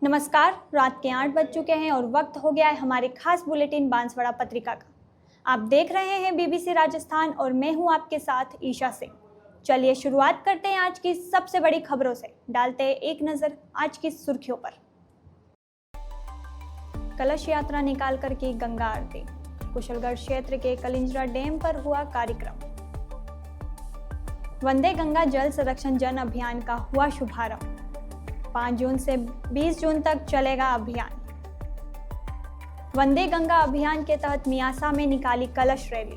नमस्कार, रात के 8 बज चुके हैं और वक्त हो गया है हमारे खास बुलेटिन बांसवाड़ा पत्रिका का। आप देख रहे हैं बीबीसी राजस्थान और मैं हूं आपके साथ ईशा सिंह। चलिए शुरुआत करते हैं आज की सबसे बड़ी खबरों से। डालते हैं एक नजर आज की सुर्खियों पर। कलश यात्रा निकाल कर की गंगा आरती। कुशलगढ़ क्षेत्र के कलिंजरा डैम पर हुआ कार्यक्रम। वंदे गंगा जल संरक्षण जन अभियान का हुआ शुभारंभ। 5 जून से 20 जून तक चलेगा अभियान। वंदे गंगा अभियान के तहत मियासा में निकाली कलश रैली।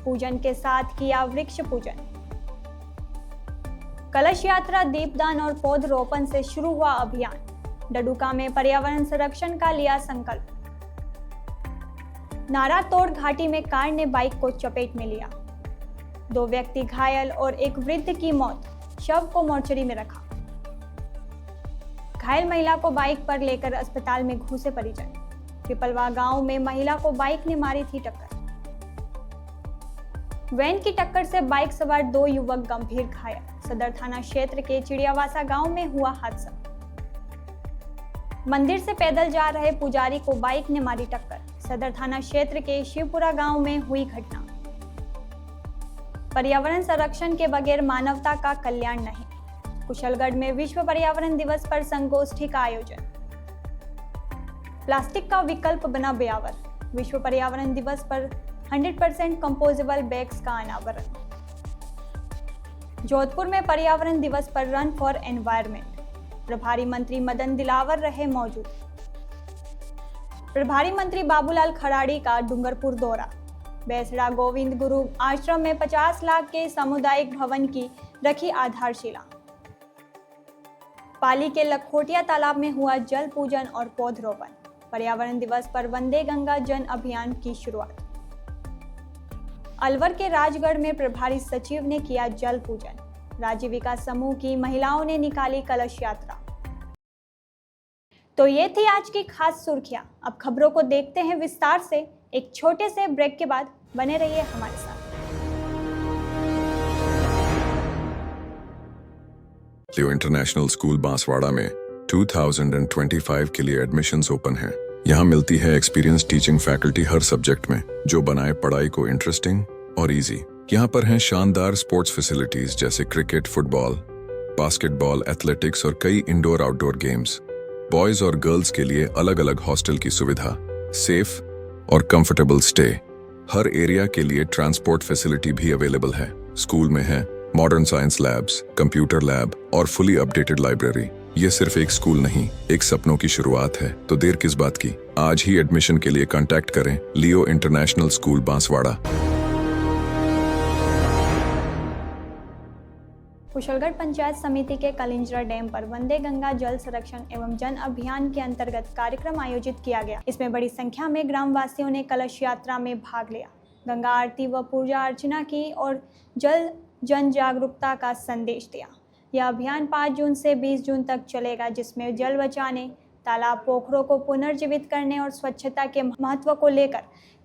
पूजन के साथ किया वृक्ष पूजन। कलश यात्रा, दीपदान और पौधरोपण से शुरू हुआ अभियान। डडुका में पर्यावरण संरक्षण का लिया संकल्प। नारा तोड़ घाटी में कार ने बाइक को चपेट में लिया। 2 व्यक्ति घायल और एक वृद्ध की मौत। शव को मोर्चरी में रखा। घायल महिला को बाइक पर लेकर अस्पताल में घुसे परिजन। पिपलवा गांव में महिला को बाइक ने मारी थी टक्कर। वैन की टक्कर से बाइक सवार 2 युवक गंभीर घायल। सदर थाना क्षेत्र के चिड़ियावासा गांव में हुआ हादसा। मंदिर से पैदल जा रहे पुजारी को बाइक ने मारी टक्कर। सदर थाना क्षेत्र के शिवपुरा गांव में हुई घटना। पर्यावरण संरक्षण के बगैर मानवता का कल्याण नहीं। कुशलगढ़ में विश्व पर्यावरण दिवस पर संगोष्ठी का आयोजन। प्लास्टिक का विकल्प बना ब्यावर। विश्व पर्यावरण दिवस पर 100% कंपोजेबल बैग्स का अनावरण। जोधपुर में पर्यावरण दिवस पर रन फॉर एनवायरनमेंट। प्रभारी मंत्री मदन दिलावर रहे मौजूद। प्रभारी मंत्री बाबूलाल खराड़ी का डूंगरपुर दौरा। बेसड़ा गोविंद गुरु आश्रम में 50 लाख के सामुदायिक भवन की रखी आधारशिला। पाली के लखोटिया तालाब में हुआ जल पूजन और पौधरोपण। पर्यावरण दिवस पर वंदे गंगा जन अभियान की शुरुआत। अलवर के राजगढ़ में प्रभारी सचिव ने किया जल पूजन। राज्य विकास समूह की महिलाओं ने निकाली कलश यात्रा। तो ये थी आज की खास सुर्खियां। अब खबरों को देखते हैं विस्तार से। एक छोटे से ब्रेक के बाद बने रहिए हमारे साथ। लियो इंटरनेशनल स्कूल बांसवाड़ा में 2025 के लिए एडमिशन्स ओपन हैं। यहाँ मिलती है एक्सपीरियंस टीचिंग फैकल्टी हर सब्जेक्ट में, जो बनाए पढ़ाई को इंटरेस्टिंग और इजी। यहाँ पर हैं शानदार स्पोर्ट्स फैसिलिटीज जैसे क्रिकेट, फुटबॉल, बास्केटबॉल, एथलेटिक्स और कई इंडोर आउटडोर गेम्स। बॉयज और गर्ल्स के लिए अलग अलग हॉस्टल की सुविधा, सेफ और कंफर्टेबल स्टे। हर एरिया के लिए ट्रांसपोर्ट फैसिलिटी भी अवेलेबल है। स्कूल में है modern science labs, computer lab और फुली अपडेटेड लाइब्रेरी। ये सिर्फ एक स्कूल नहीं, एक सपनों की शुरुआत है। तो देर किस बात की, आज ही एडमिशन के लिए कांटेक्ट करें लियो इंटरनेशनल स्कूल बांसवाड़ा। कुशलगढ़ पंचायत समिति के कलिंजरा डैम पर वंदे गंगा जल संरक्षण एवं जन अभियान के अंतर्गत कार्यक्रम आयोजित किया गया। इसमें बड़ी संख्या में ग्रामवासियों ने कलश यात्रा में भाग लिया, गंगा आरती व पूजा अर्चना की और जन जागरूकता का संदेश दिया। यह अभियान 5 जून से 20 जून तक चलेगा, जिसमें जल बचाने, तालाब पोखरों को पुनर्जीवित करने और स्वच्छता के महत्व को लेकर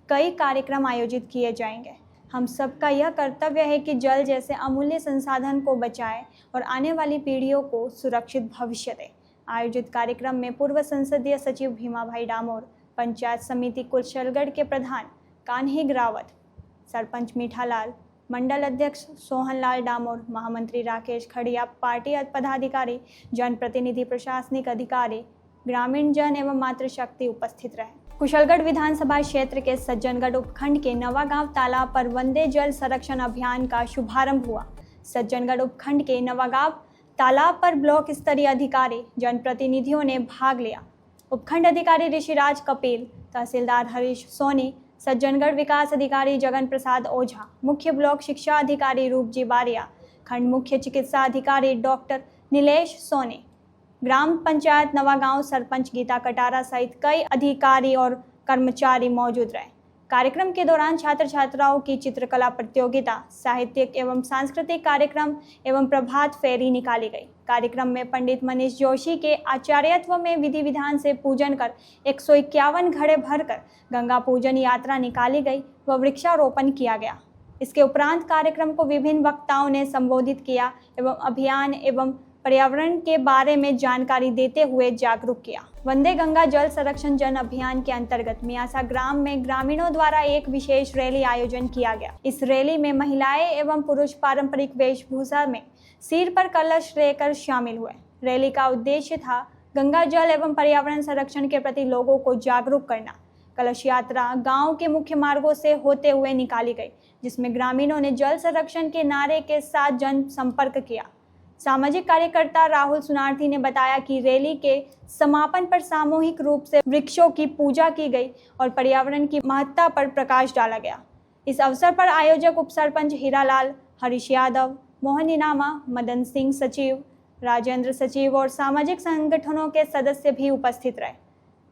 कई कार्यक्रम आयोजित किए जाएंगे। हम सबका यह कर्तव्य है कि जल जैसे अमूल्य संसाधन को बचाएं और आने वाली पीढ़ियों को सुरक्षित भविष्य दें। आयोजित कार्यक्रम में पूर्व संसदीय सचिव भीमाभाई डामोर, पंचायत समिति कुशलगढ़ के प्रधान कान्ही ग्रावत, सरपंच मीठालाल, मंडल अध्यक्ष सोहनलाल डामोर, महामंत्री राकेश खड़िया, पार्टी पदाधिकारी, जनप्रतिनिधि, प्रशासनिक अधिकारी, ग्रामीण जन एवं मातृशक्ति उपस्थित रहे। कुशलगढ़ विधानसभा क्षेत्र के सज्जनगढ़ उपखंड के नवागांव तालाब पर वंदे जल संरक्षण अभियान का शुभारंभ हुआ। सज्जनगढ़ उपखंड के नवागांव तालाब पर ब्लॉक स्तरीय अधिकारी, जनप्रतिनिधियों ने भाग लिया। उपखंड अधिकारी ऋषिराज कपिल, तहसीलदार हरीश सोनी, सज्जनगढ़ विकास अधिकारी जगन प्रसाद ओझा, मुख्य ब्लॉक शिक्षा अधिकारी रूपजी बारिया, खंड मुख्य चिकित्सा अधिकारी डॉक्टर नीलेश सोनी, ग्राम पंचायत नवागांव सरपंच गीता कटारा सहित कई अधिकारी और कर्मचारी मौजूद रहे। कार्यक्रम के दौरान छात्र छात्राओं की चित्रकला प्रतियोगिता, साहित्यिक एवं सांस्कृतिक कार्यक्रम एवं प्रभात फेरी निकाली गई। कार्यक्रम में पंडित मनीष जोशी के आचार्यत्व में विधि विधान से पूजन कर 151 घड़े भरकर गंगा पूजन यात्रा निकाली गई व वृक्षारोपण किया गया। इसके उपरांत कार्यक्रम को विभिन्न वक्ताओं ने संबोधित किया एवं अभियान एवं पर्यावरण के बारे में जानकारी देते हुए जागरूक किया। वंदे गंगा जल संरक्षण जन अभियान के अंतर्गत मियासा ग्राम में ग्रामीणों द्वारा एक विशेष रैली आयोजन किया गया। इस रैली में महिलाएं एवं पुरुष पारंपरिक वेशभूषा में सिर पर कलश लेकर शामिल हुए। रैली का उद्देश्य था गंगा जल एवं पर्यावरण संरक्षण के प्रति लोगों को जागरूक करना। कलश यात्रा गांव के मुख्य मार्गों से होते हुए निकाली गई, जिसमें ग्रामीणों ने जल संरक्षण के नारे के साथ जन संपर्क किया। सामाजिक कार्यकर्ता राहुल सुनार्थी ने बताया कि रैली के समापन पर सामूहिक रूप से वृक्षों की पूजा की गई और पर्यावरण की महत्ता पर प्रकाश डाला गया। इस अवसर पर आयोजक उप सरपंच हीरालाल, हरीश यादव, मोहन इनामा, मदन सिंह सचिव, राजेंद्र सचिव और सामाजिक संगठनों के सदस्य भी उपस्थित रहे।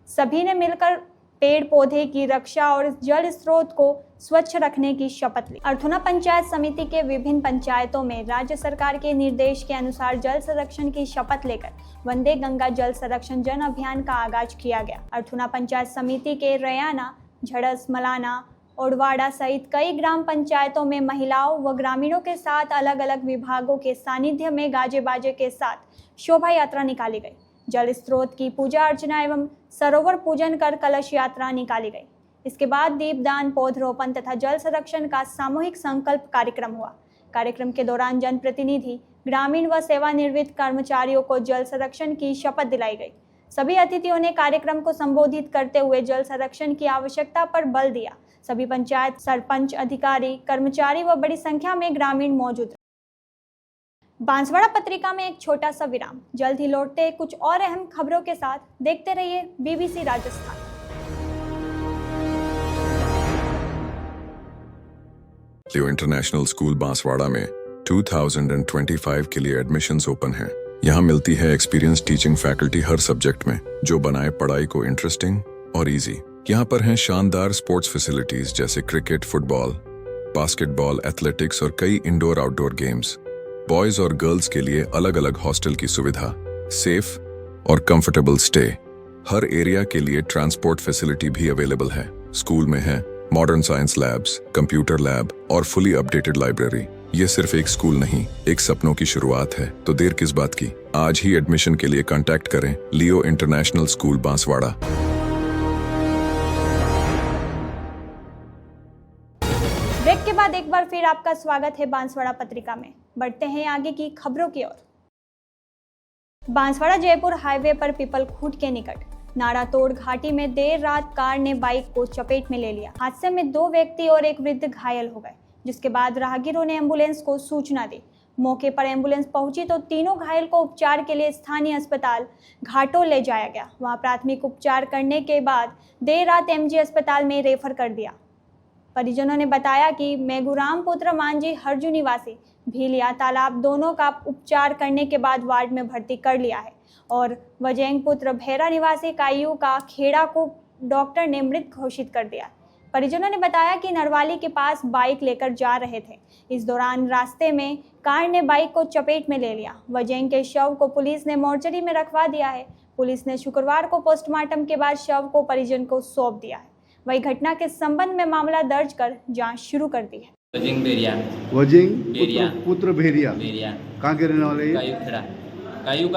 सभी ने मिलकर पेड़ पौधे की रक्षा और जल स्रोत को स्वच्छ रखने की शपथ ली। अर्थुना पंचायत समिति के विभिन्न पंचायतों में राज्य सरकार के निर्देश के अनुसार जल संरक्षण की शपथ लेकर वंदे गंगा जल संरक्षण जन अभियान का आगाज किया गया। अर्थुना पंचायत समिति के रैयाना, झड़स, मलाना, ओडवाड़ा सहित कई ग्राम पंचायतों में महिलाओं व ग्रामीणों के साथ अलग अलग विभागों के सानिध्य में गाजे बाजे के साथ शोभा यात्रा निकाली गई। जल स्रोत की पूजा अर्चना एवं सरोवर पूजन कर कलश यात्रा निकाली गई। इसके बाद दीपदान, पौधरोपण तथा जल संरक्षण का सामूहिक संकल्प कार्यक्रम हुआ। कार्यक्रम के दौरान जनप्रतिनिधि, ग्रामीण व सेवानिवृत्त कर्मचारियों को जल संरक्षण की शपथ दिलाई गई। सभी अतिथियों ने कार्यक्रम को संबोधित करते हुए जल संरक्षण की आवश्यकता पर बल दिया। सभी पंचायत सरपंच, अधिकारी, कर्मचारी व बड़ी संख्या में ग्रामीण मौजूद रहे। बांसवाड़ा पत्रिका में एक छोटा सा विराम। जल्द ही लौटते हैं कुछ और अहम खबरों के साथ। देखते रहिए BBC राजस्थान। लियो इंटरनेशनल स्कूल बांसवाड़ा में 2025 के लिए एडमिशन्स ओपन हैं। यहाँ मिलती है एक्सपीरियंस टीचिंग फैकल्टी हर सब्जेक्ट में, जो बनाए पढ़ाई को इंटरेस्टिंग और इजी। यहाँ पर हैं शानदार स्पोर्ट्स फैसिलिटीज जैसे क्रिकेट, फुटबॉल, बास्केटबॉल, एथलेटिक्स और कई इंडोर आउटडोर गेम्स। बॉयज और गर्ल्स के लिए अलग अलग हॉस्टल की सुविधा, सेफ और कंफर्टेबल स्टे। हर एरिया के लिए ट्रांसपोर्ट फैसिलिटी भी अवेलेबल है। स्कूल में है modern science labs, computer lab और फुली अपडेटेड लाइब्रेरी। ये सिर्फ एक स्कूल नहीं, एक सपनों की शुरुआत है। तो देर किस बात की, आज ही एडमिशन के लिए कांटेक्ट करें लियो इंटरनेशनल स्कूल बांसवाड़ा। ब्रेक के बाद एक बार फिर आपका स्वागत है बांसवाड़ा पत्रिका में। बढ़ते हैं आगे की खबरों की ओर। बांसवाड़ा जयपुर हाईवे पर पीपल खूंट के निकट नाड़ातोड़ घाटी में देर रात कार ने बाइक को चपेट में ले लिया। हादसे में 2 व्यक्ति और एक वृद्ध घायल हो गए, जिसके बाद राहगीरों ने एम्बुलेंस को सूचना दी। मौके पर एम्बुलेंस पहुंची तो तीनों घायल को उपचार के लिए स्थानीय अस्पताल घाटोल ले जाया गया। वहां प्राथमिक उपचार करने के बाद देर रात MG अस्पताल में रेफर कर दिया। परिजनों ने बताया कि मेघुराम पुत्र मांझी हरजू निवासी भीलिया तालाब दोनों का उपचार करने के बाद वार्ड में भर्ती कर लिया है और वजेंग पुत्र भेरा निवासी कायू का खेड़ा को डॉक्टर ने मृत घोषित कर दिया। परिजनों ने बताया कि नरवाली के पास बाइक लेकर जा रहे थे। इस दौरान रास्ते में कार ने बाइक को चपेट में ले लिया। वजेंग के शव को पुलिस ने मोर्चरी में रखवा दिया है। पुलिस ने शुक्रवार को पोस्टमार्टम के बाद शव को परिजन को सौंप दिया है। वही घटना के संबंध में मामला दर्ज कर जांच शुरू कर दी है। वजिंग पुत्र भेरिया कहाँ के रहने वाले? कायू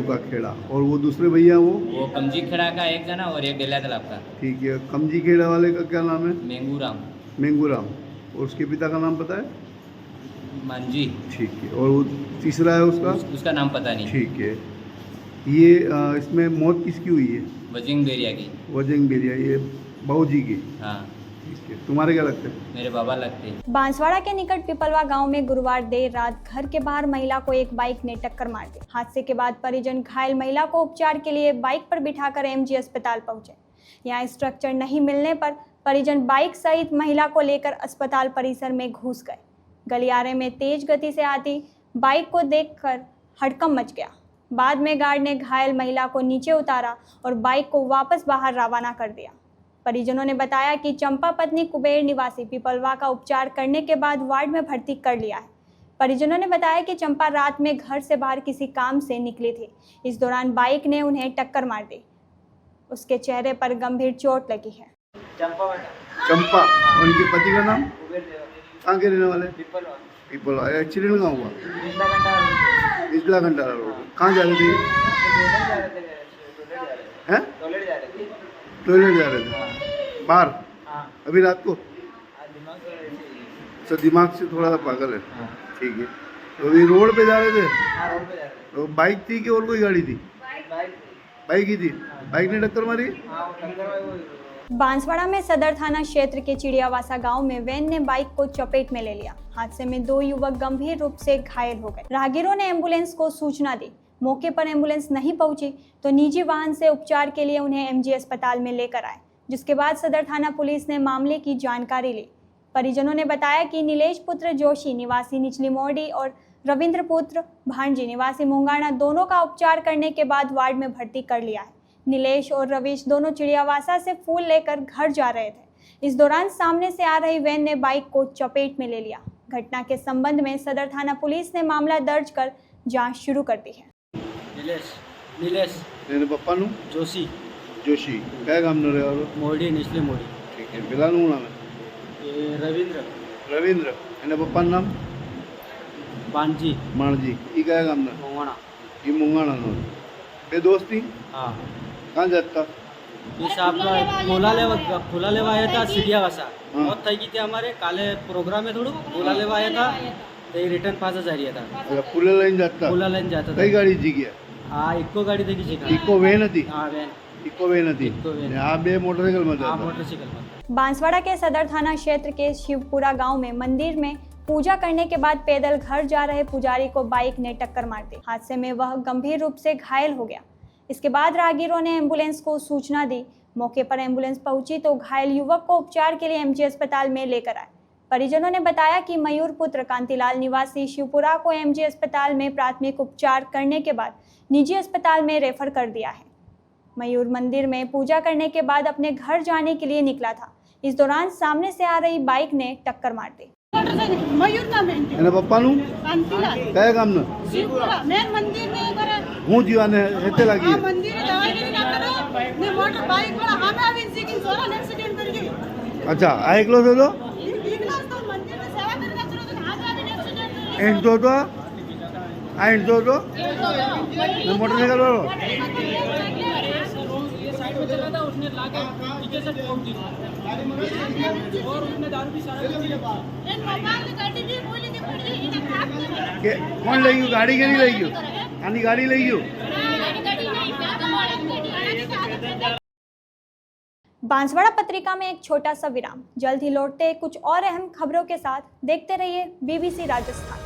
का खेड़ा। और वो दूसरे भैया वो कमजी खेड़ा का एक जना और एक डेला तालाब का। ठीक है। कमजी खेड़ा वाले का क्या नाम है? मेंगूराम। और उसके पिता का नाम पता है? मांझी। ठीक है। और वो तीसरा है उसका नाम पता नहीं। ठीक है। ये इसमें मौत किसकी हुई है? वजिंग बेरिया की। वजिंग बेरिया, ये बाबू जी की? हाँ। ठीक है। तुम्हारे क्या लगते हैं? मेरे बाबा लगते हैं। बांसवाड़ा के निकट पिपलवा गांव में गुरुवार देर रात घर के बाहर महिला को एक बाइक ने टक्कर मार दी। हादसे के बाद परिजन घायल महिला को उपचार के लिए बाइक पर बिठाकर MG अस्पताल पहुंचे। यहाँ स्ट्रक्चर नहीं मिलने पर परिजन बाइक सहित महिला को लेकर अस्पताल परिसर में घुस गए। गलियारे में तेज गति से आती बाइक को देखकर हड़कंप मच गया। बाद में गार्ड ने घायल महिला को नीचे उतारा और बाइक को वापस बाहर रवाना कर दिया। परिजनों ने बताया कि चंपा पत्नी कुबेर निवासी पिपलवा का उपचार करने के बाद वार्ड में भर्ती कर लिया है। परिजनों ने बताया कि चंपा रात में घर से बाहर किसी काम से निकली थी। इस दौरान बाइक ने उन्हें टक्कर मार दी। उसके चेहरे पर गंभीर चोट लगी है। चंपा। और उनके पति का नाम? कहाँ के रहने वाले? पिपलवा। एक्सीडेंट कहाँ हुआ? इसला घंटा रोड। कहाँ जा रहे थे? हैं? टॉयलेट जा रहे थे। टॉयलेट जा रहे थे बाहर हाँ अभी रात को? दिमाग से ऐसे ही। अच्छा, दिमाग से थोड़ा सा पागल है। हाँ ठीक है, तो अभी रोड पे जा रहे थे हाँ रोड पे जा रहे तो बाइक थी कि और कोई गाड़ी थी? थे। बाइक बाइक ही थी। बाइक ने टक्कर मारी? हाँ वो टक्कर में वो बांसवाड़ा में सदर थाना क्षेत्र के चिड़ियावासा गांव में वैन ने बाइक को चपेट में ले लिया। हादसे में 2 युवक गंभीर रूप से घायल हो गए। राहगीरों ने एम्बुलेंस को सूचना दी। मौके पर एम्बुलेंस नहीं पहुंची तो निजी वाहन से उपचार के लिए उन्हें एमजी अस्पताल में लेकर आए, जिसके बाद सदर थाना पुलिस ने मामले की जानकारी ली। परिजनों ने बताया कि नीलेश पुत्र जोशी निवासी निचली मोरडी और रविंद्र पुत्र भांजी निवासी मुंगाना दोनों का उपचार करने के बाद वार्ड में भर्ती कर लिया है। नीलेश और रविश दोनों चिड़ियावासा से फूल लेकर घर जा रहे थे। इस दौरान सामने से आ रही वैन ने बाइक को चपेट में ले लिया। घटना के संबंध में सदर थाना पुलिस ने मामला दर्ज कर जांच शुरू कर दी है। नीलेश तेरे पप्पा नु जोशी क्या काम न रहे? मोड़ी निचली मोड़ी ठीक है, પેલા નું નામ ये રવિન્દ્ર એના પપ્પાનું નામ बांजी માણજી એ કયા ગામના? मोंगना એ મુંગાણાનો બે દોસ્તી हाँ કાં જતા? ये साहब का खोला लेवा आया था सिडियावासा हाँ। मौत થઈ ગઈ હતી અમારે કાલે પ્રોગ્રામ है થોડું खोला लेवा आया था तो रिटर्न पास जा रही था એટલે પુલે લઈને જતા? खोला लाइन जाता કઈ था ગાડી જગ્યા? हाँ इको गाड़ी देखी थी ઇકો વેન હતી? हाँ वैन ઇકો વેન હતી ઇકો વેન। ને આ બે મોટરસાઇકલમાં हाँ જતા? मोटरसाइकिल में बांसवाड़ा के सदर थाना क्षेत्र के शिवपुरा गांव में मंदिर में पूजा करने के बाद पैदल घर जा रहे पुजारी को बाइक ने टक्कर मार दी। हादसे में वह गंभीर रूप से घायल हो गया। इसके बाद राहगीरों ने एम्बुलेंस को सूचना दी। मौके पर एम्बुलेंस पहुंची तो घायल युवक को उपचार के लिए एमजी अस्पताल में लेकर आए। परिजनों ने बताया कि मयूर पुत्र कांतिलाल निवासी शिवपुरा को एमजी अस्पताल में प्राथमिक उपचार करने के बाद निजी अस्पताल में रेफर कर दिया है। मयूर मंदिर में पूजा करने के बाद अपने घर जाने के लिए निकला था। इस दौरान सामने से आ रही बाइक ने टक्कर मार दी। मयूर नाम है એના પપ્પાનું कांतिलाल કયા ગામનું? शिवपुरा मेन मंदिर ने करे હું જીવાને હેતે લાગી? आ मंदिर में दवाई नहीं डाक्टर ने मोटर बाइक वाला हमें अभी सिकिन जोरा एक्सीडेंट कर गई અચ્છા, આ એકલો હતો? इगलास तो मंदिर में सेवा करने चलो तो आज अभी एक्सीडेंट कर गई એંટતો હતો? આ એંટતો હતો ને મોટરસાઇકલ વાળો? ये साइड में चला था उसने लाके पीछे से ठोक दी और उसने दारू भी सारा पी लिया। इन मोबाइल की गाड़ी भी बोली थी पड़ी इन्हें खराब कर दिया કે કોણ લઈ ગયું? ગાડી કેની લઈ ગયું? આની ગાડી લઈ ગયું? गाड़ी नहीं क्या तो मॉडल गाड़ी बांसवाड़ा पत्रिका में एक छोटा सा विराम। जल्द ही लौटते हैं कुछ और अहम खबरों के साथ। देखते रहिए बीबीसी राजस्थान।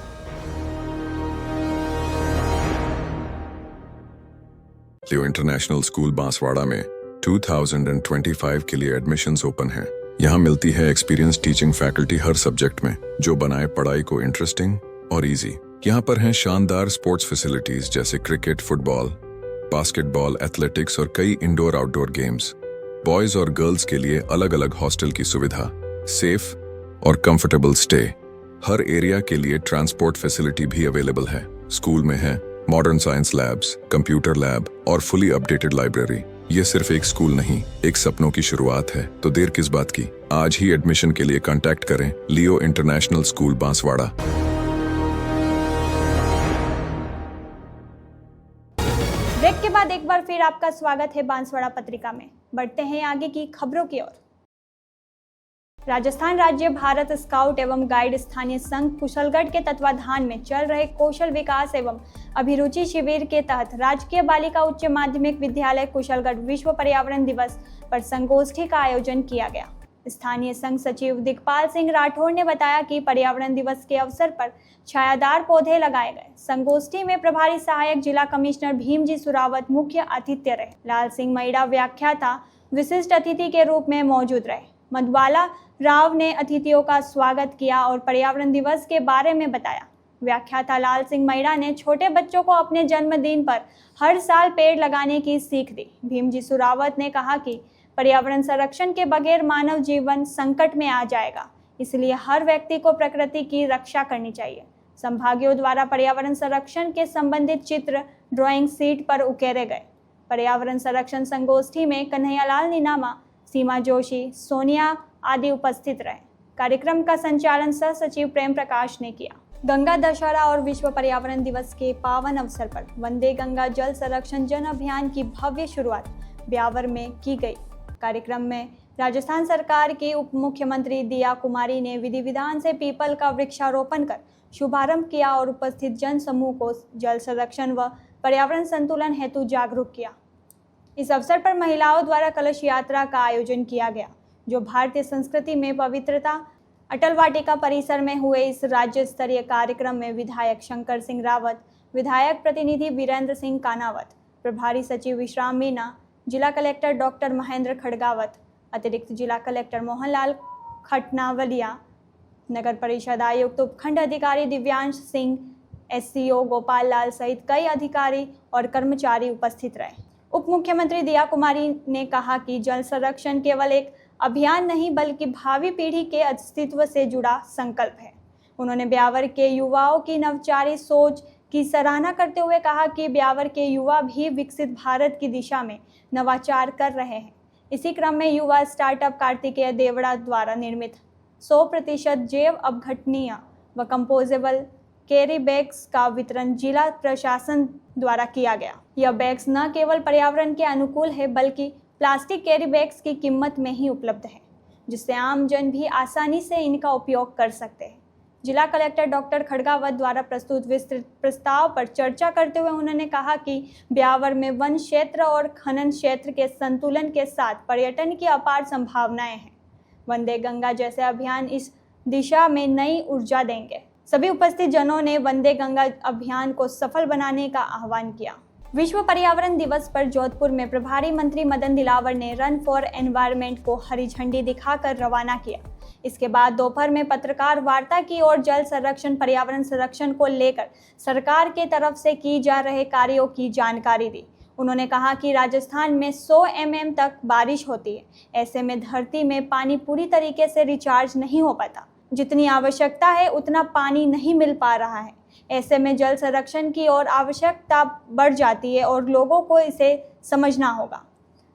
लियो इंटरनेशनल स्कूल बांसवाड़ा में 2025 के लिए एडमिशन्स ओपन हैं। यहाँ मिलती है एक्सपीरियंस टीचिंग फैकल्टी हर सब्जेक्ट में, जो बनाए पढ़ाई को इंटरेस्टिंग और इजी। यहाँ पर हैं शानदार स्पोर्ट्स फैसिलिटीज जैसे क्रिकेट, फुटबॉल, बास्केटबॉल, एथलेटिक्स और कई इंडोर आउटडोर गेम्स। बॉयज और गर्ल्स के लिए अलग अलग हॉस्टल की सुविधा, सेफ और कंफर्टेबल स्टे। हर एरिया के लिए ट्रांसपोर्ट फैसिलिटी भी अवेलेबल है। स्कूल में है modern science labs, computer lab और फुली अपडेटेड लाइब्रेरी। ये सिर्फ एक स्कूल नहीं, एक सपनों की शुरुआत है। तो देर किस बात की, आज ही एडमिशन के लिए कांटेक्ट करें लियो इंटरनेशनल स्कूल बांसवाड़ा। ब्रेक के बाद एक बार फिर आपका स्वागत है बांसवाड़ा पत्रिका में। बढ़ते हैं आगे की खबरों की ओर। राजस्थान राज्य भारत स्काउट एवं गाइड स्थानीय संघ कुशलगढ़ के तत्वाधान में चल रहे कौशल विकास एवं अभिरुचि शिविर के तहत राजकीय बालिका उच्च माध्यमिक विद्यालय कुशलगढ़ विश्व पर्यावरण दिवस पर संगोष्ठी का आयोजन किया गया। स्थानीय संघ सचिव दिगपाल सिंह राठौड़ ने बताया कि पर्यावरण दिवस के अवसर पर छायादार पौधे लगाए गए। संगोष्ठी में प्रभारी सहायक जिला कमिश्नर भीमजी सुरावत मुख्य अतिथि रहे। लाल सिंह मैड़ा व्याख्याता विशिष्ट अतिथि के रूप में मौजूद रहे। मधुबाला राव ने अतिथियों का स्वागत किया और पर्यावरण दिवस के बारे में बताया। व्याख्याता लाल सिंह मैड़ा ने छोटे बच्चों को अपने जन्मदिन पर हर साल पेड़ लगाने की सीख दी। भीमजी सुरावत ने कहा कि पर्यावरण संरक्षण के बगैर मानव जीवन संकट में आ जाएगा, इसलिए हर व्यक्ति को प्रकृति की रक्षा करनी चाहिए। संभागियों द्वारा पर्यावरण संरक्षण के संबंधित चित्र ड्राइंग शीट पर उकेरे गए। पर्यावरण संरक्षण संगोष्ठी में कन्हैयालाल नीनामा, सीमा जोशी, सोनिया आदि उपस्थित रहे। कार्यक्रम का संचालन सह सचिव प्रेम प्रकाश ने किया। गंगा दशहरा और विश्व पर्यावरण दिवस के पावन अवसर पर वंदे गंगा जल संरक्षण जन अभियान की भव्य शुरुआत ब्यावर में की गई। कार्यक्रम में राजस्थान सरकार की उप मुख्यमंत्री दिया कुमारी ने विधि विधान से पीपल का वृक्षारोपण कर शुभारंभ किया और उपस्थित जन समूह को जल संरक्षण व पर्यावरण संतुलन हेतु जागरूक किया। इस अवसर पर महिलाओं द्वारा कलश यात्रा का आयोजन किया गया, जो भारतीय संस्कृति में पवित्रता। अटल वाटिका परिसर में हुए इस राज्य स्तरीय कार्यक्रम में विधायक शंकर सिंह रावत, विधायक प्रतिनिधि वीरेंद्र सिंह कानावत, प्रभारी सचिव विश्राम मीना, जिला कलेक्टर डॉक्टर महेंद्र खड़गावत, अतिरिक्त जिला कलेक्टर मोहनलाल खटनावलिया, नगर परिषद आयुक्त उपखंड अधिकारी दिव्यांश सिंह, एससीओ गोपाल लाल सहित कई अधिकारी और कर्मचारी उपस्थित रहे। उप मुख्यमंत्री दिया कुमारी ने कहा कि जल संरक्षण केवल एक अभियान नहीं बल्कि भावी पीढ़ी के अस्तित्व से जुड़ा संकल्प है। उन्होंने ब्यावर के युवाओं की नवचारी सोच की सराहना करते हुए कहा कि ब्यावर के युवा भी विकसित भारत की दिशा में नवाचार कर रहे हैं। इसी क्रम में युवा स्टार्टअप कार्तिकेय देवड़ा द्वारा निर्मित 100% जैव अपघटनीय व कंपोजेबल कैरी बैग्स का वितरण जिला प्रशासन द्वारा किया गया। यह बैग्स न केवल पर्यावरण के अनुकूल है बल्कि प्लास्टिक कैरी बैग्स की कीमत में ही उपलब्ध है, जिससे आम जन भी आसानी से इनका उपयोग कर सकते हैं। जिला कलेक्टर डॉक्टर खड़गावत द्वारा प्रस्तुत विस्तृत प्रस्ताव पर चर्चा करते हुए उन्होंने कहा कि ब्यावर में वन क्षेत्र और खनन क्षेत्र के संतुलन के साथ पर्यटन की अपार संभावनाएं हैं। वंदे गंगा जैसे अभियान इस दिशा में नई ऊर्जा देंगे। सभी उपस्थित जनों ने वंदे गंगा अभियान को सफल बनाने का आह्वान किया। विश्व पर्यावरण दिवस पर जोधपुर में प्रभारी मंत्री मदन दिलावर ने रन फॉर एनवायरनमेंट को हरी झंडी दिखाकर रवाना किया। इसके बाद दोपहर में पत्रकार वार्ता की और जल संरक्षण पर्यावरण संरक्षण को लेकर सरकार के तरफ से की जा रहे कार्यों की जानकारी दी। उन्होंने कहा कि राजस्थान में 100 mm तक बारिश होती है। ऐसे में धरती में पानी पूरी तरीके से रिचार्ज नहीं हो पाता। जितनी आवश्यकता है उतना पानी नहीं मिल पा रहा है। ऐसे में जल संरक्षण की और आवश्यकता बढ़ जाती है और लोगों को इसे समझना होगा।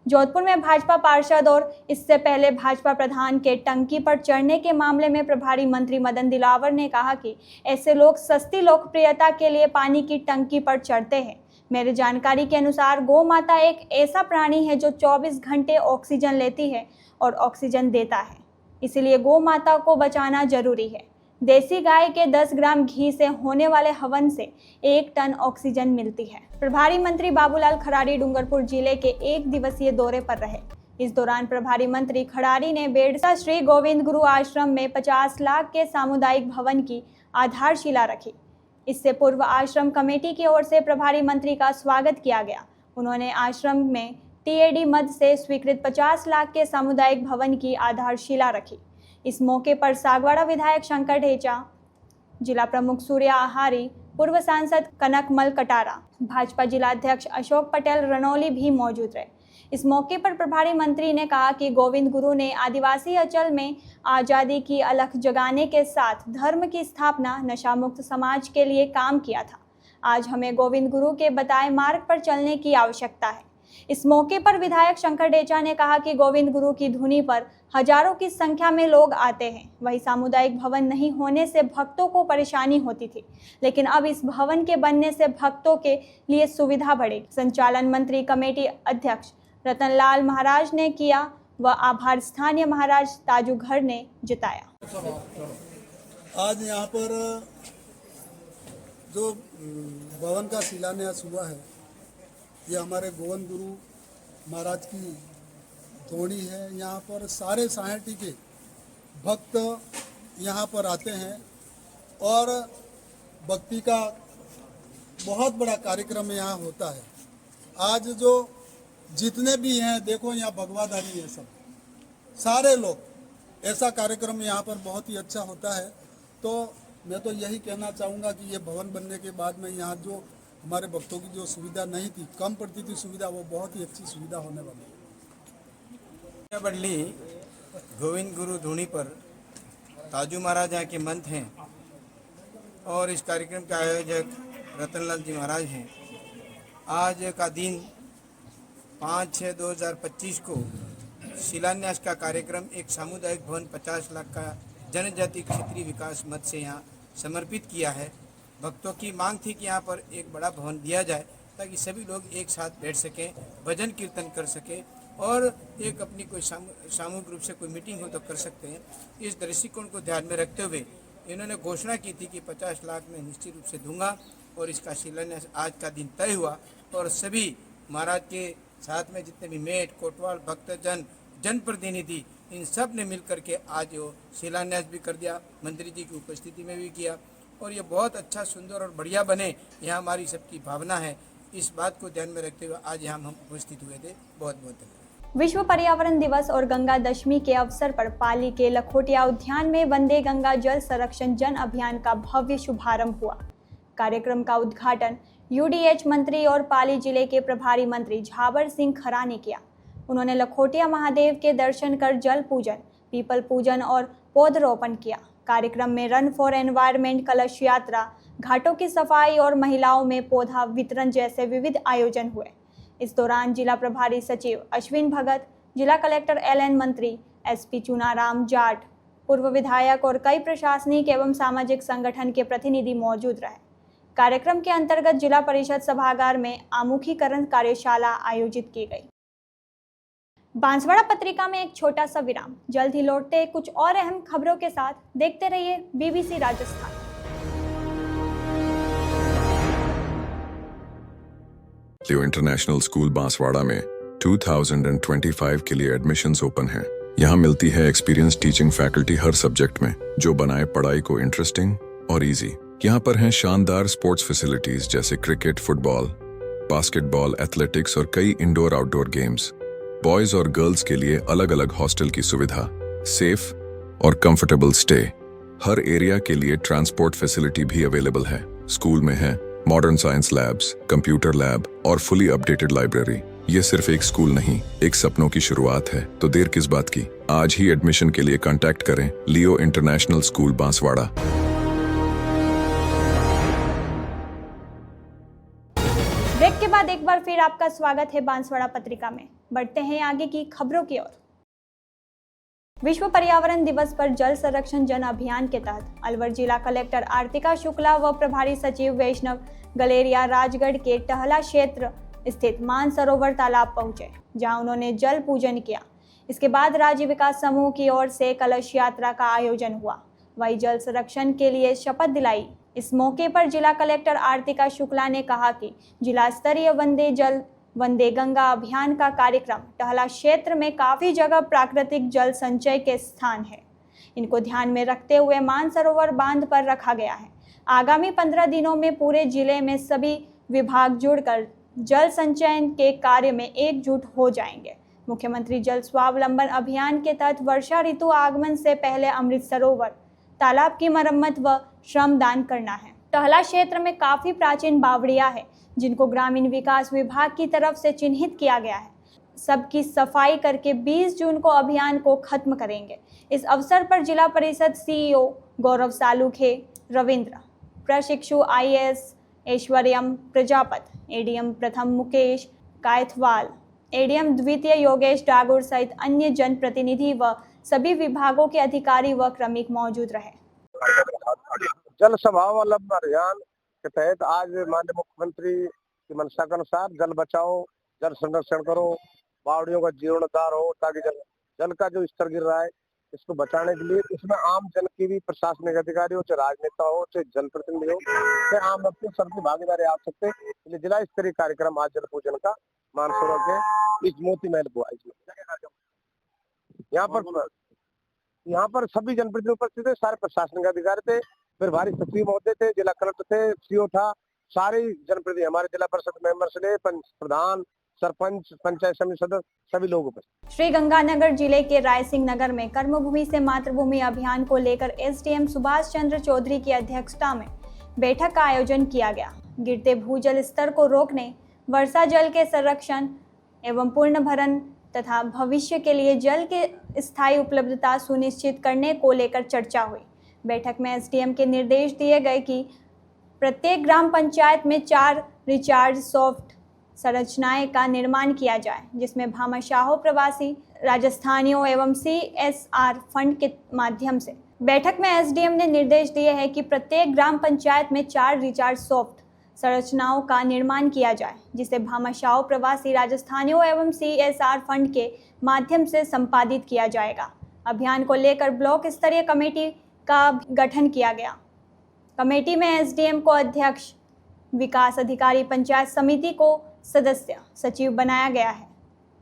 जोधपुर में भाजपा पार्षद और इससे पहले भाजपा प्रधान के टंकी पर चढ़ने के मामले में प्रभारी मंत्री मदन दिलावर ने कहा कि ऐसे लोग सस्ती लोकप्रियता के लिए पानी की टंकी पर चढ़ते हैं। मेरे जानकारी के अनुसार गौ माता एक ऐसा प्राणी है जो 24 घंटे ऑक्सीजन लेती है और ऑक्सीजन देता है, इसलिए गौ माता को बचाना जरूरी है। देसी गाय के 10 ग्राम घी से होने वाले हवन से 1 टन ऑक्सीजन मिलती है। प्रभारी मंत्री बाबूलाल खराड़ी डूंगरपुर जिले के 1 दिवसीय दौरे पर रहे। इस दौरान प्रभारी मंत्री खराड़ी ने बेड़सा श्री गोविंद गुरु आश्रम में 50 लाख के सामुदायिक भवन की आधारशिला रखी। इससे पूर्व आश्रम कमेटी की ओर से प्रभारी मंत्री का स्वागत किया गया। उन्होंने आश्रम में टीएडी मद से स्वीकृत 50 लाख के सामुदायिक भवन की आधारशिला रखी। इस मौके पर सागवाड़ा विधायक शंकर ढेचा, जिला प्रमुख सूर्या आहारी, पूर्व सांसद कनकमल कटारा, भाजपा जिला अध्यक्ष अशोक पटेल रनौली भी मौजूद रहे। इस मौके पर प्रभारी मंत्री ने कहा कि गोविंद गुरु ने आदिवासी अंचल में आज़ादी की अलख जगाने के साथ धर्म की स्थापना, नशा मुक्त समाज के लिए काम किया था। आज हमें गोविंद गुरु के बताए मार्ग पर चलने की आवश्यकता है। इस मौके पर विधायक शंकर ढेचा ने कहा कि गोविंद गुरु की धुनी पर हजारों की संख्या में लोग आते हैं। वही सामुदायिक भवन नहीं होने से भक्तों को परेशानी होती थी, लेकिन अब इस भवन के बनने से भक्तों के लिए सुविधा बढ़ेगी। संचालन मंत्री कमेटी अध्यक्ष रतनलाल महाराज ने किया व आभार स्थानीय महाराज ताजू घर ने जताया। आज यहाँ पर जो भवन का शिलान्यास हुआ है, ये हमारे गोविंद गुरु महाराज की धोनी है। यहाँ पर सारे साहेटी के भक्त यहाँ पर आते हैं और भक्ति का बहुत बड़ा कार्यक्रम यहाँ होता है। आज जो जितने भी हैं, देखो यहाँ भगवाधारी है, सब सारे लोग, ऐसा कार्यक्रम यहाँ पर बहुत ही अच्छा होता है। तो मैं तो यही कहना चाहूँगा कि ये भवन बनने के बाद में यहाँ जो हमारे भक्तों की जो सुविधा नहीं थी, कम पड़ती थी सुविधा, वो बहुत ही अच्छी सुविधा होने वाली है। बडली गोविंद गुरु धूनी पर ताजू महाराज यहाँ के मंत हैं और इस कार्यक्रम के आयोजक रतनलाल जी महाराज हैं। आज का दिन 5/6/2025 को शिलान्यास का कार्यक्रम एक सामुदायिक भवन 50 लाख का जनजाति क्षेत्रीय विकास मद से यहाँ समर्पित किया है। भक्तों की मांग थी कि यहाँ पर एक बड़ा भवन दिया जाए, ताकि सभी लोग एक साथ बैठ सकें, भजन कीर्तन कर सकें और एक अपनी कोई सामूहिक रूप से कोई मीटिंग हो तो कर सकते हैं। इस दृष्टिकोण को ध्यान में रखते हुए इन्होंने घोषणा की थी कि 50 लाख में निश्चित रूप से दूंगा और इसका शिलान्यास आज का दिन तय हुआ और सभी महाराज के साथ में जितने भी मेट, कोटवाल, भक्तजन, जनप्रतिनिधि, इन सब ने मिलकर के आज वो शिलान्यास भी कर दिया, मंत्री जी की उपस्थिति में भी किया और ये बहुत अच्छा, सुंदर और बढ़िया बने, यह हमारी सबकी भावना है। इस बात को ध्यान में रखते हुए आज यहाँ हम उपस्थित हुए थे। बहुत बहुत धन्यवाद। विश्व पर्यावरण दिवस और गंगा दशमी के अवसर पर पाली के लखोटिया उद्यान में वंदे गंगा जल संरक्षण जन अभियान का भव्य शुभारंभ हुआ। कार्यक्रम का उद्घाटन यूडीएच मंत्री और पाली जिले के प्रभारी मंत्री झाबर सिंह खरा ने किया। उन्होंने लखोटिया महादेव के दर्शन कर जल पूजन, पीपल पूजन और पौधरोपण किया। कार्यक्रम में रन फॉर एनवायरनमेंट, कलश यात्रा, घाटों की सफाई और महिलाओं में पौधा वितरण जैसे विविध आयोजन हुए। इस दौरान जिला प्रभारी सचिव अश्विन भगत, जिला कलेक्टर एलएन मंत्री, एसपी चुनाराम जाट, पूर्व विधायक और कई प्रशासनिक एवं सामाजिक संगठन के प्रतिनिधि मौजूद रहे। कार्यक्रम के अंतर्गत जिला परिषद सभागार में आमुखीकरण कार्यशाला आयोजित की गई। बांसवाड़ा पत्रिका में एक छोटा सा विराम, जल्द ही लौटते हैं कुछ और अहम खबरों के साथ। देखते रहिए बीबीसी राजस्थान। लियो इंटरनेशनल स्कूल बांसवाड़ा में 2025 के लिए एडमिशन्स ओपन हैं। यहाँ मिलती है एक्सपीरियंस टीचिंग फैकल्टी हर सब्जेक्ट में, जो बनाए पढ़ाई को इंटरेस्टिंग और इजी। यहाँ पर हैं शानदार स्पोर्ट्स फैसिलिटीज जैसे क्रिकेट, फुटबॉल, बास्केटबॉल, एथलेटिक्स और कई इंडोर आउटडोर गेम्स। बॉयज और गर्ल्स के लिए अलग अलग हॉस्टल की सुविधा, सेफ और कंफर्टेबल स्टे। हर एरिया के लिए ट्रांसपोर्ट फैसिलिटी भी अवेलेबल है। स्कूल में है modern science labs, computer lab और फुली अपडेटेड लाइब्रेरी। ये सिर्फ एक स्कूल नहीं, एक सपनों की शुरुआत है। तो देर किस बात की, आज ही एडमिशन के लिए कांटेक्ट करें लियो इंटरनेशनल स्कूल बांसवाड़ा। ब्रेक के बाद एक बार फिर आपका स्वागत है बांसवाड़ा पत्रिका में। बढ़ते हैं आगे की खबरों की ओर। विश्व पर्यावरण दिवस पर जल संरक्षण जन अभियान के तहत अलवर जिला कलेक्टर आर्तिका शुक्ला व प्रभारी सचिव वैष्णव गलेरिया राजगढ़ के टहला क्षेत्र स्थित मानसरोवर तालाब पहुंचे, जहां उन्होंने जल पूजन किया। इसके बाद राज्य विकास समूह की ओर से कलश यात्रा का आयोजन हुआ, वही जल संरक्षण के लिए शपथ दिलाई। इस मौके पर जिला कलेक्टर आर्तिका शुक्ला ने कहा कि जिला स्तरीय वंदे गंगा अभियान का कार्यक्रम टहला क्षेत्र में काफ़ी जगह प्राकृतिक जल संचय के स्थान है। इनको ध्यान में रखते हुए मानसरोवर बांध पर रखा गया है। आगामी 15 दिनों में पूरे जिले में सभी विभाग जुड़कर जल संचयन के कार्य में एकजुट हो जाएंगे। मुख्यमंत्री जल स्वावलंबन अभियान के तहत वर्षा ऋतु आगमन से पहले अमृत सरोवर तालाब की मरम्मत व श्रमदान करना है। टहला क्षेत्र में काफ़ी प्राचीन बावड़ियाँ हैं, जिनको ग्रामीण विकास विभाग की तरफ से चिन्हित किया गया है। सबकी सफाई करके 20 जून को अभियान को खत्म करेंगे। इस अवसर पर जिला परिषद सीईओ गौरव सालुखे, रविंद्र, प्रशिक्षु IAS ऐश्वर्यम प्रजापत, ADM प्रथम मुकेश कायथवाल, ADM द्वितीय योगेश डागुर सहित अन्य जनप्रतिनिधि व सभी विभागों के अधिकारी व क्रमिक मौजूद रहे। जल स्वावलंबन अभियान के तहत आज माननीय मुख्यमंत्री की मंशा के अनुसार जल बचाओ, जल संरक्षण करो, बावड़ियों का जीर्णोद्धार हो, ताकि जल का जो स्तर गिर रहा है इसको बचाने के लिए इसमें आम जन की भी, प्रशासनिक अधिकारी हो, चाहे राजनेता हो, चाहे जनप्रतिनिधि हो, चाहे आम व्यक्ति, सबकी भागीदारी आ सकते हैं। इसलिए जिला स्तरीय कार्यक्रम आज जल पूजन का मानसरोवर के इस मोती महल हुआ। यहाँ पर सभी जनप्रतिनिधि उपस्थित थे, सारे प्रशासनिक अधिकारी थे, फिर भारी सचिव महोदय थे, जिला कलेक्टर थे, सीओ था, सारे जनप्रतिनिधि, हमारे जिला परिषद मेंबर से प्रधान, सरपंच, पंचायत समिति सदस्य, सभी लोग उपस्थित। श्री गंगानगर जिले के रायसिंह नगर में कर्मभूमि से मातृभूमि अभियान को लेकर SDM सुभाष चंद्र चौधरी की अध्यक्षता में बैठक का आयोजन किया गया। गिरते भूजल स्तर को रोकने, वर्षा जल के संरक्षण एवं पूर्ण भरण तथा भविष्य के लिए जल के स्थायी उपलब्धता सुनिश्चित करने को लेकर चर्चा हुई। बैठक में SDM के निर्देश दिए गए कि प्रत्येक ग्राम पंचायत में 4 रिचार्ज सॉफ्ट संरचनाएं का निर्माण किया जाए, जिसमें भामाशाहों, प्रवासी राजस्थानियों एवं CSR फंड के माध्यम से। बैठक में SDM ने निर्देश दिए हैं कि प्रत्येक ग्राम पंचायत में 4 रिचार्ज सॉफ्ट संरचनाओं का निर्माण किया जाए, जिसे भामाशाह प्रवासी राजस्थानियों एवं CSR फंड के माध्यम से संपादित किया जाएगा। अभियान को लेकर ब्लॉक स्तरीय कमेटी का गठन किया गया। कमेटी में SDM को अध्यक्ष, विकास अधिकारी, पंचायत समिति को सदस्य, सचिव बनाया गया है।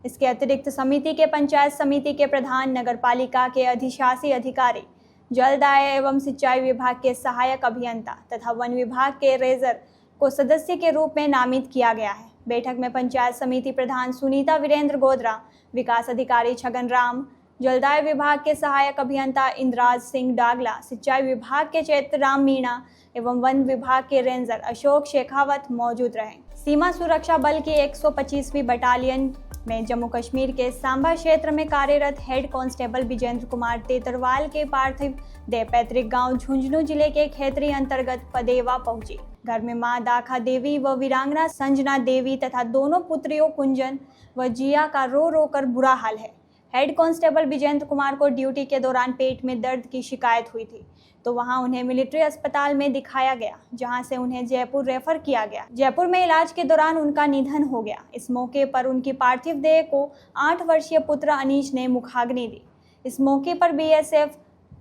इसके अतिरिक्त समिति के पंचायत समिति के प्रधान, नगरपालिका के अधिशासी अधिकारी, जलदाय एवं सिंचाई विभाग के सहायक अभियंता तथा वन विभाग के रेजर को सदस्य के रूप में नामित किया गया है। बैठक में पंचायत समिति प्रधान सुनीता वीरेंद्र गोदरा, विकास अधिकारी छगन राम, जलदाय विभाग के सहायक अभियंता इंद्राज सिंह डागला, सिंचाई विभाग के चैत्र राम मीणा एवं वन विभाग के रेंजर अशोक शेखावत मौजूद रहे। सीमा सुरक्षा बल की 125वीं बटालियन में जम्मू कश्मीर के सांबा क्षेत्र में कार्यरत हेड कांस्टेबल विजेंद्र कुमार तेतरवाल के पार्थिव देह पैतृक गांव झुंझुनू जिले के खेतरी अंतर्गत पदेवा पहुंची। घर में मां दाखा देवी व वीरांगना संजना देवी तथा दोनों पुत्रियों कुंजन व जिया का रो रो कर बुरा हाल है। हेड कांस्टेबल विजेंद्र कुमार को ड्यूटी के दौरान पेट में दर्द की शिकायत हुई थी, तो वहां उन्हें मिलिट्री अस्पताल में दिखाया गया, जहां से उन्हें जयपुर रेफर किया गया। जयपुर में इलाज के दौरान उनका निधन हो गया। इस मौके पर उनकी पार्थिव देह को 8 वर्षीय पुत्र अनीश ने मुखाग्नि दी। इस मौके पर BSF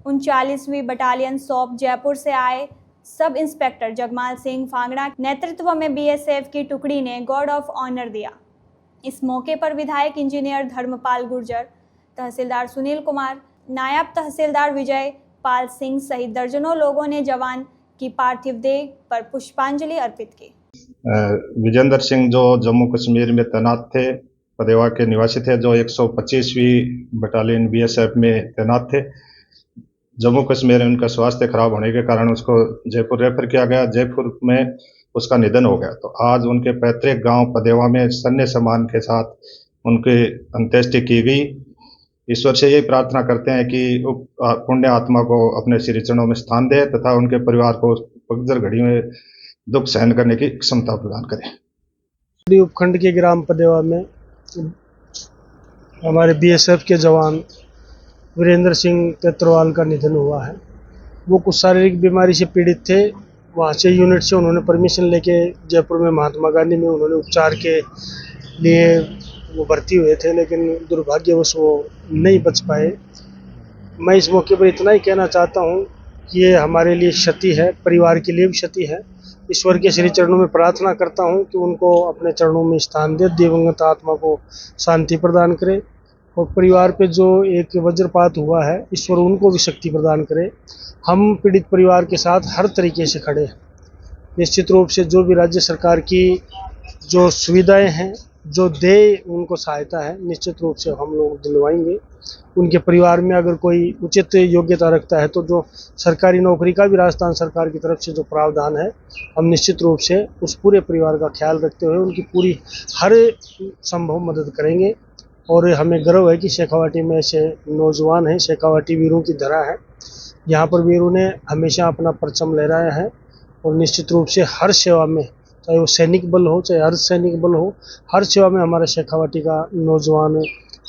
39वीं बटालियन सौंप जयपुर से आए सब इंस्पेक्टर जगमाल सिंह फांगड़ा नेतृत्व में BSF की टुकड़ी ने गार्ड ऑफ ऑनर दिया। इस मौके पर विधायक इंजीनियर धर्मपाल गुर्जर, तहसीलदार सुनील कुमार, नायब तहसीलदार विजय पाल सिंह सहित दर्जनों लोगों ने जवान की पार्थिव देह पर पुष्पांजलि अर्पित की। विजेंद्र सिंह जो जम्मू कश्मीर में तैनात थे, पदेवा के निवासी थे, जो 125वीं बटालियन BSF में तैनात थे। जम्मू कश्मीर में उनका स्वास्थ्य खराब होने के कारण उसको जयपुर रेफर किया गया। जयपुर में उसका निधन हो गया। तो आज उनके पैतृक गांव पदेवा में सन्य सम्मान के साथ उनकी अंत्येष्टि की गई। ईश्वर से यही प्रार्थना करते हैं कि पुण्य आत्मा को अपने श्री चरणों में स्थान दे तथा उनके परिवार को पगडर घड़ी में दुख सहन करने की क्षमता प्रदान करे। उपखंड के ग्राम पदेवा में हमारे BSF के जवान वीरेंद्र सिंह तेतरवाल का निधन हुआ है। वो कुछ शारीरिक बीमारी से पीड़ित थे। वहाँ से यूनिट से उन्होंने परमिशन लेके जयपुर में महात्मा गांधी में उन्होंने उपचार के लिए वो भर्ती हुए थे, लेकिन दुर्भाग्यवश वो नहीं बच पाए। मैं इस मौके पर इतना ही कहना चाहता हूँ कि ये हमारे लिए क्षति है, परिवार के लिए भी क्षति है। ईश्वर के श्री चरणों में प्रार्थना करता हूँ कि उनको अपने चरणों में स्थान दे, दिवंगत आत्मा को शांति प्रदान करे और परिवार पे जो एक वज्रपात हुआ है, ईश्वर उनको भी शक्ति प्रदान करे। हम पीड़ित परिवार के साथ हर तरीके से खड़े हैं। निश्चित रूप से जो भी राज्य सरकार की जो सुविधाएं हैं, जो दे उनको सहायता है, निश्चित रूप से हम लोग दिलवाएंगे। उनके परिवार में अगर कोई उचित योग्यता रखता है तो जो सरकारी नौकरी का भी राजस्थान सरकार की तरफ से जो प्रावधान है, हम निश्चित रूप से उस पूरे परिवार का ख्याल रखते हुए उनकी पूरी हर संभव मदद करेंगे। और हमें गर्व है कि शेखावाटी में ऐसे नौजवान हैं। शेखावाटी वीरों की धरा है। यहाँ पर वीरों ने हमेशा अपना परचम लहराया है और निश्चित रूप से हर सेवा में, चाहे वो सैनिक बल हो चाहे अर्धसैनिक बल हो, हर सेवा में हमारा शेखावाटी का नौजवान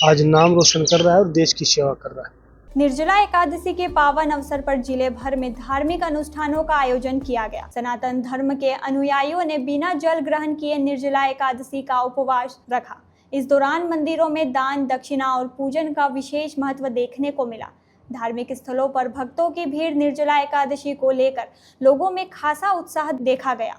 आज नाम रोशन कर रहा है और देश की सेवा कर रहा है। निर्जला एकादशी के पावन अवसर पर जिले भर में धार्मिक अनुष्ठानों का आयोजन किया गया। सनातन धर्म के अनुयायियों ने बिना जल ग्रहण किए निर्जला एकादशी का उपवास रखा। इस दौरान मंदिरों में दान, दक्षिणा और पूजन का विशेष महत्व देखने को मिला। धार्मिक स्थलों पर भक्तों की भीड़ निर्जला एकादशी को लेकर लोगों में खासा उत्साह देखा गया।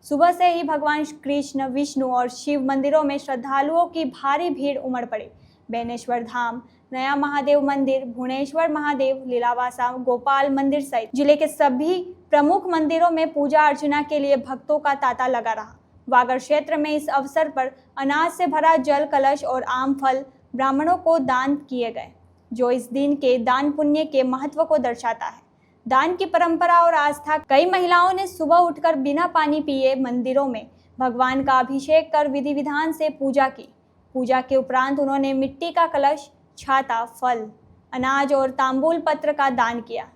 सुबह से ही भगवान कृष्ण, विष्णु और शिव मंदिरों में श्रद्धालुओं की भारी भीड़ उमड़ पड़ी। बेनेश्वर धाम, नया महादेव मंदिर, भुवनेश्वर महादेव, लीलावासा, गोपाल मंदिर सहित जिले के सभी प्रमुख मंदिरों में पूजा अर्चना के लिए भक्तों का तांता लगा रहा। वागड़ क्षेत्र में इस अवसर पर अनाज से भरा जल कलश और आम फल ब्राह्मणों को दान किए गए, जो इस दिन के दान पुण्य के महत्व को दर्शाता है। दान की परंपरा और आस्था। कई महिलाओं ने सुबह उठकर बिना पानी पिए मंदिरों में भगवान का अभिषेक कर विधि विधान से पूजा की। पूजा के उपरांत उन्होंने मिट्टी का कलश, छाता, फल, अनाज और तांबूल पत्र का दान किया।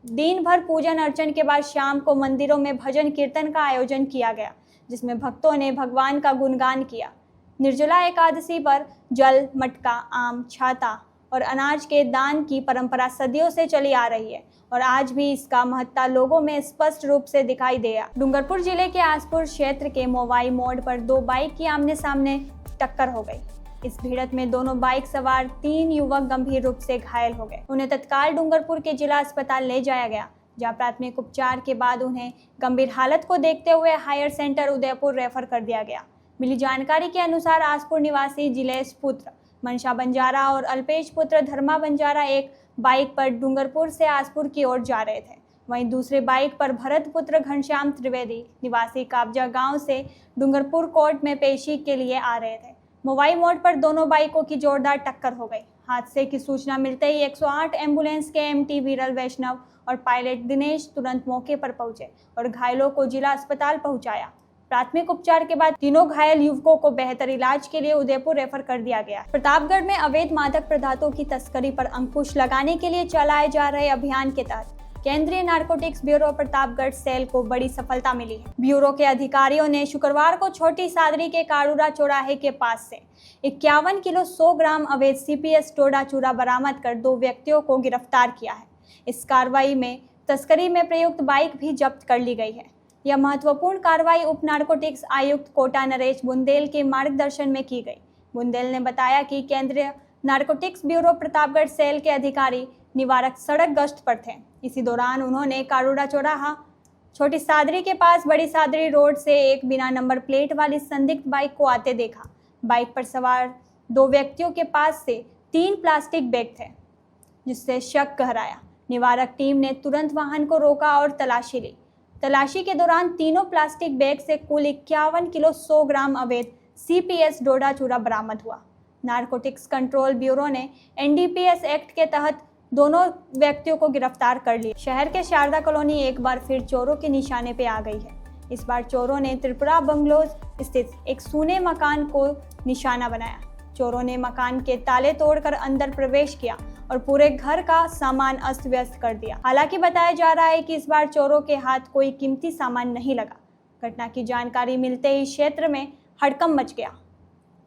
दिन भर पूजन अर्चन के बाद शाम को मंदिरों में भजन कीर्तन का आयोजन किया गया, जिसमें भक्तों ने भगवान का गुणगान किया। निर्जला एकादशी पर जल, मटका, आम, छाता और अनाज के दान की परंपरा सदियों से चली आ रही है और आज भी इसका महत्ता लोगों में स्पष्ट रूप से दिखाई दिया। डूंगरपुर जिले के आसपुर क्षेत्र के मोवाई मोड़ पर 2 बाइक की आमने सामने टक्कर हो गई। इस भिड़ंत में दोनों बाइक सवार 3 युवक गंभीर रूप से घायल हो गए। उन्हें तत्काल डूंगरपुर के जिला अस्पताल ले जाया गया, जहां प्राथमिक उपचार के बाद उन्हें गंभीर हालत को देखते हुए हायर सेंटर उदयपुर रेफर कर दिया गया। मिली जानकारी के अनुसार आसपुर निवासी जिलेश पुत्र मनशा बंजारा और अल्पेश पुत्र धर्मा बंजारा एक बाइक पर डूंगरपुर से आसपुर की ओर जा रहे थे। वहीं दूसरे बाइक पर भरत पुत्र घनश्याम त्रिवेदी निवासी काबजा गांव से डूंगरपुर कोर्ट में पेशी के लिए आ रहे थे। मोवाई मोड़ पर दोनों बाइकों की जोरदार टक्कर हो गई। हादसे की सूचना मिलते ही 108 एम्बुलेंस के एमटी वीरल वैष्णव और पायलट दिनेश तुरंत मौके पर पहुंचे और घायलों को जिला अस्पताल पहुंचाया। प्राथमिक उपचार के बाद तीनों घायल युवकों को बेहतर इलाज के लिए उदयपुर रेफर कर दिया गया। प्रतापगढ़ में अवैध मादक पदार्थों की तस्करी पर अंकुश लगाने के लिए चलाए जा रहे अभियान के तहत केंद्रीय नारकोटिक्स ब्यूरो प्रतापगढ़ सेल को बड़ी सफलता मिली है। ब्यूरो के अधिकारियों ने शुक्रवार को छोटी सादरी के कारूरा चौराहे के पास से 51 किलो 100 ग्राम अवैध सीपीएस डोडा चूरा बरामद कर 2 व्यक्तियों को गिरफ्तार किया है। इस कार्रवाई में तस्करी में प्रयुक्त बाइक भी जब्त कर ली गई है। यह महत्वपूर्ण कार्रवाई उप नारकोटिक्स आयुक्त कोटा नरेश बुंदेल के मार्गदर्शन में की गई। बुंदेल ने बताया कि केंद्रीय नारकोटिक्स ब्यूरो प्रतापगढ़ सेल के अधिकारी निवारक सड़क गश्त पर थे। इसी दौरान उन्होंने कारूरा चौराहा छोटी सादरी के पास बड़ी सादरी रोड से एक बिना नंबर प्लेट वाली संदिग्ध बाइक को आते देखा। बाइक पर सवार 2 व्यक्तियों के पास से 3 प्लास्टिक बैग थे, जिससे शक गहराया। निवारक टीम ने तुरंत वाहन को रोका और तलाशी ली। तलाशी के दौरान तीनों प्लास्टिक बैग से कुल 51 किलो 100 ग्राम अवैध सीपीएस डोडा चूरा बरामद हुआ। नारकोटिक्स कंट्रोल ब्यूरो ने एनडीपीएस एक्ट के तहत दोनों व्यक्तियों को गिरफ्तार कर लिया। शहर के शारदा कॉलोनी एक बार फिर चोरों के निशाने पे आ गई है। इस बार चोरों ने त्रिपुरा बंगलोज स्थित एक सूने मकान को निशाना बनाया। चोरों ने मकान के ताले तोड़कर अंदर प्रवेश किया और पूरे घर का सामान अस्त व्यस्त कर दिया। हालांकि बताया जा रहा है कि इस बार चोरों के हाथ कोई कीमती सामान नहीं लगा। घटना की जानकारी मिलते ही क्षेत्र में हड़कंप मच गया।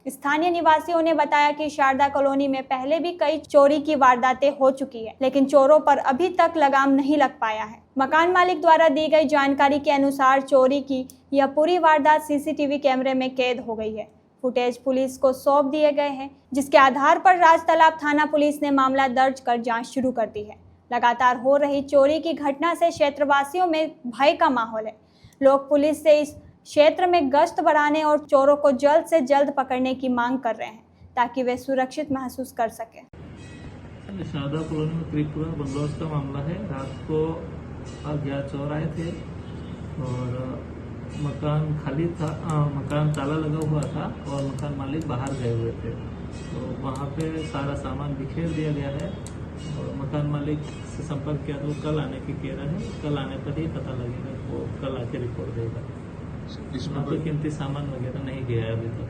स्थानीय निवासियों ने बताया कि शारदा कॉलोनी में पहले भी कई चोरी की वारदातें हो चुकी है, लेकिन चोरों पर अभी तक लगाम नहीं लग पाया है। मकान मालिक द्वारा दी गई जानकारी के अनुसार चोरी की यह पूरी वारदात सीसीटीवी कैमरे में कैद हो गई है। फुटेज पुलिस को सौंप दिए गए हैं, जिसके आधार पर राजतालाब थाना पुलिस ने मामला दर्ज कर जांच शुरू कर दी है। लगातार हो रही चोरी की घटना से क्षेत्रवासियों में भय का माहौल है। लोग पुलिस से इस क्षेत्र में गश्त बढ़ाने और चोरों को जल्द से जल्द पकड़ने की मांग कर रहे हैं, ताकि वे सुरक्षित महसूस कर सकें। शारदा कॉलोनी में त्रिपुरा बंगलोज का मामला है। रात को अज्ञात चोर आए थे और मकान खाली था, मकान ताला लगा हुआ था और मकान मालिक बाहर गए हुए थे। तो वहाँ पे सारा सामान बिखेर दिया गया है और मकान मालिक से संपर्क किया तो कल आने की कह रहा है। कल आने पर ही पता लगेगा, वो कल आके रिपोर्ट देगा। इसमें कोई कीमती सामान वगैरह नहीं गया है अभी तक।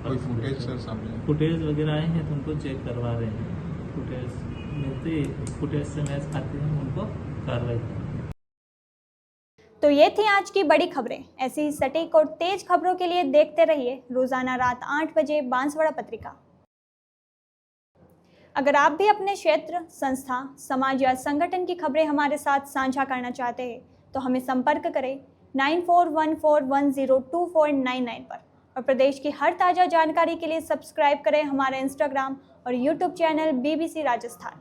कोई फुटेज सर सामने फुटेज वगैरह आए हैं तो उनको चेक करवा रहे हैं। फुटेज मिलती, फुटेज से मैच खाते हैं, उनको कार्रवाई करें। तो ये थी आज की बड़ी खबरें। ऐसी ही सटीक और तेज खबरों के लिए देखते रहिए रोजाना रात 8 बजे बांसवाड़ा पत्रिका। अगर आप भी अपने क्षेत्र, संस्था, समाज या संगठन की खबरें हमारे साथ साझा करना चाहते हैं तो हमें संपर्क करें 9414102499 पर। और प्रदेश की हर ताज़ा जानकारी के लिए सब्सक्राइब करें हमारे इंस्टाग्राम और यूट्यूब चैनल BBC राजस्थान।